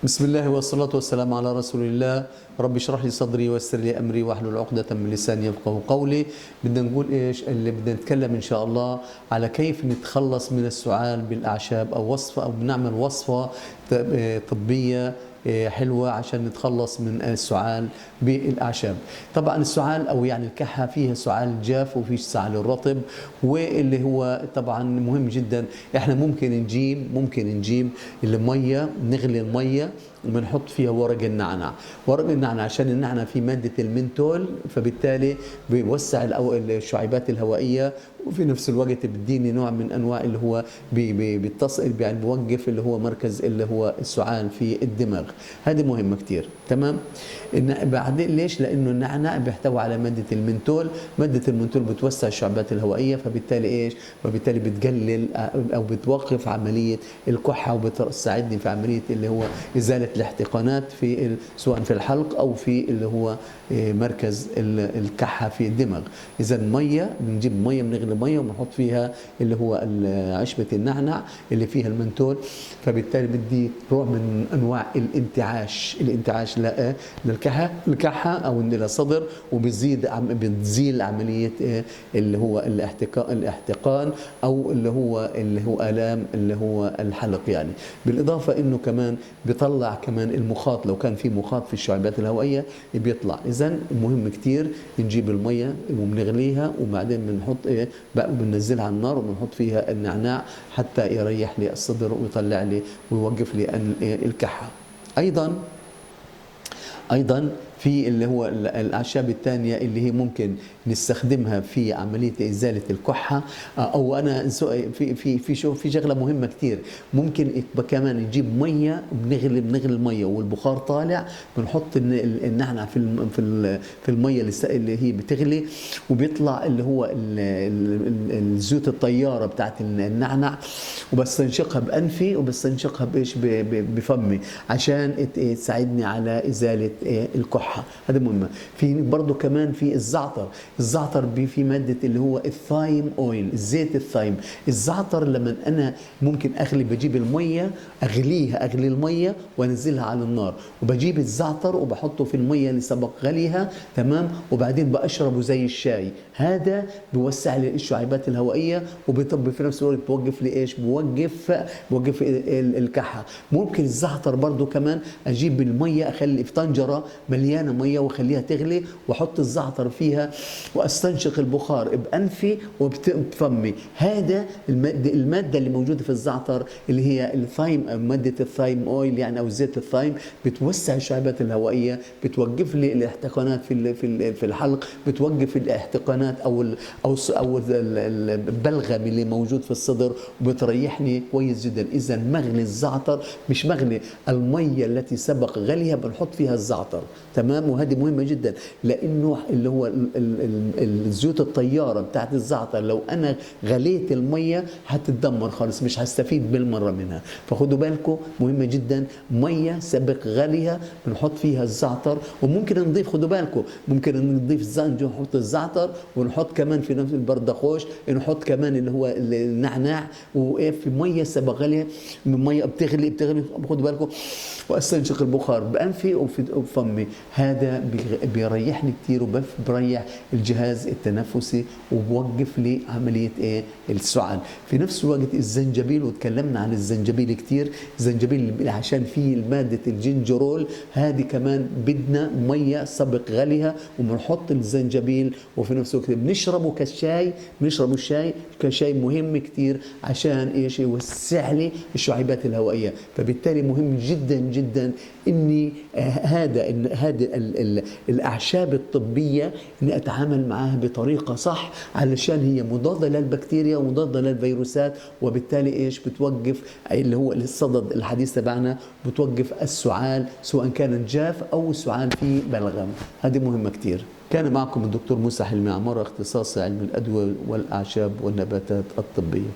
بسم الله والصلاة والسلام على رسول الله. رب اشرح لي صدري ويسر لي أمري واحلل عقدة من لساني يفقهوا قولي. بدنا نقول إيش اللي بدنا نتكلم إن شاء الله على كيف نتخلص من السعال بالأعشاب، أو وصفة، أو بنعمل وصفة طبية حلوة عشان نتخلص من السعال بالأعشاب. طبعا السعال أو يعني الكحة فيها سعال جاف وفي سعال الرطب، واللي هو طبعا مهم جدا. احنا ممكن نجيب المية، نغلي المية وبنحط فيها ورق النعنع. ورق النعنع عشان النعنع فيه مادة المنتول، فبالتالي بيوسع الشعيبات الهوائية، وفي نفس الوقت بديني نوع من انواع اللي هو بيتصل يعني بوقف اللي هو مركز اللي هو السعال في الدماغ. هذه مهمة كتير. تمام. بعدين ليش؟ لانه النعناع بيحتوي على مادة المنتول. مادة المنتول بتوسع الشعبات الهوائية، فبالتالي ايش؟ وبالتالي بتقلل او بتوقف عملية الكحة، وبتساعدني في عملية اللي هو ازالة الاحتقانات في سواء في الحلق او في اللي هو مركز الكحة في الدماغ. اذا مية، بنجيب مية، بنغلي مية وبنحط فيها اللي هو عشبة النعنع اللي فيها المنتول، فبالتالي بدي نوع من انواع الانتعاش الكحة او للصدر، بتزيل عملية اللي هو الاحتقان او اللي هو آلام اللي هو الحلق يعني. بالاضافة انه كمان بيطلع كمان المخاط، لو كان في مخاط في الشعيبات الهوائية بيطلع. اذا مهم كتير نجيب المية وبنغليها، وبعدين بنحط بننزلها على النار وبنحط فيها النعناع حتى يريح لي الصدر ويطلع لي ويوقف لي الكحة. ايضا في اللي هو الاعشاب الثانيه اللي هي ممكن نستخدمها في عمليه ازاله الكحه. او انا في شغله مهمه كثير. ممكن كمان نجيب ميه، بنغلي الميه والبخار طالع، بنحط النعنع في الميه اللي هي بتغلي، وبيطلع اللي هو الزيوت الطياره بتاعت النعنع، وبستنشقها بانفي وبستنشقها بايش؟ بفمي، عشان تساعدني على ازاله الكحه. هذا مهمه. في برضه كمان في الزعتر في ماده اللي هو الثايم اويل، زيت الثايم. الزعتر لما انا ممكن بجيب الميه، اغلي الميه وانزلها على النار، وبجيب الزعتر وبحطه في الميه اللي سبق غليها، تمام، وبعدين بشربه زي الشاي. هذا بيوسع لي الشعيبات الهوائيه، وبيطب في نفس الوقت بوقف لي ايش؟ بوقف الكحه. ممكن الزعتر برضه كمان اجيب الميه، اخلي في طنجره مليانه ميه واخليها تغلي، واحط الزعتر فيها واستنشق البخار بانفي وبفمي. هذا الماده اللي موجوده في الزعتر اللي هي الثايم، ماده الثايم اويل يعني، او زيت الثايم، بتوسع الشعيبات الهوائيه، بتوقف لي الاحتقانات في الحلق، بتوقف الاحتقانات او البلغم اللي موجود في الصدر، وبتريحني كويس جدا. اذا مغلي الزعتر، مش مغلي الميه التي سبق غليها، بنحط فيها الزعتر، تمام. وهذه مهمه جدا، لانه اللي هو الزيوت الطياره بتاعت الزعتر لو انا غليت الميه هتتدمر خالص، مش هستفيد بالمره منها. فخدوا بالكم، مهمه جدا. ميه سبق غليها بنحط فيها الزعتر، وممكن نضيف، خدوا بالكم، ممكن نضيف نحط الزعتر، ونحط كمان في نفس البردخوش نحط كمان اللي هو النعناع، في ميه سبق غليها، من ميه بتغلي. خدوا بالكم، واستنشق البخار بانفي وفمي. هذا بيريحني كثير، وبريح الجهاز التنفسي، وبوقف لي عمليه السعال. في نفس الوقت الزنجبيل، وتكلمنا عن الزنجبيل كثير. الزنجبيل عشان فيه ماده الجنجرول، هذه كمان بدنا ميه سبق غليها وبنحط الزنجبيل، وفي نفس الوقت بنشربه كالشاي. بنشربه الشاي كشاي، مهم كثير عشان ايش؟ يوسع لي الشعيبات الهوائيه. فبالتالي مهم جدا جدا اني هذه الاعشاب الطبيه اني اتعامل معها بطريقه صح، علشان هي مضاده للبكتيريا ومضاده للفيروسات، وبالتالي ايش؟ بتوقف اللي هو الصدد الحديث تبعنا، بتوقف السعال سواء كان جاف او سعال في بلغم. هذه مهمه كثير. كان معكم الدكتور موسى حلمي عمارة، اختصاصي علم الأدوية والأعشاب والنباتات الطبية.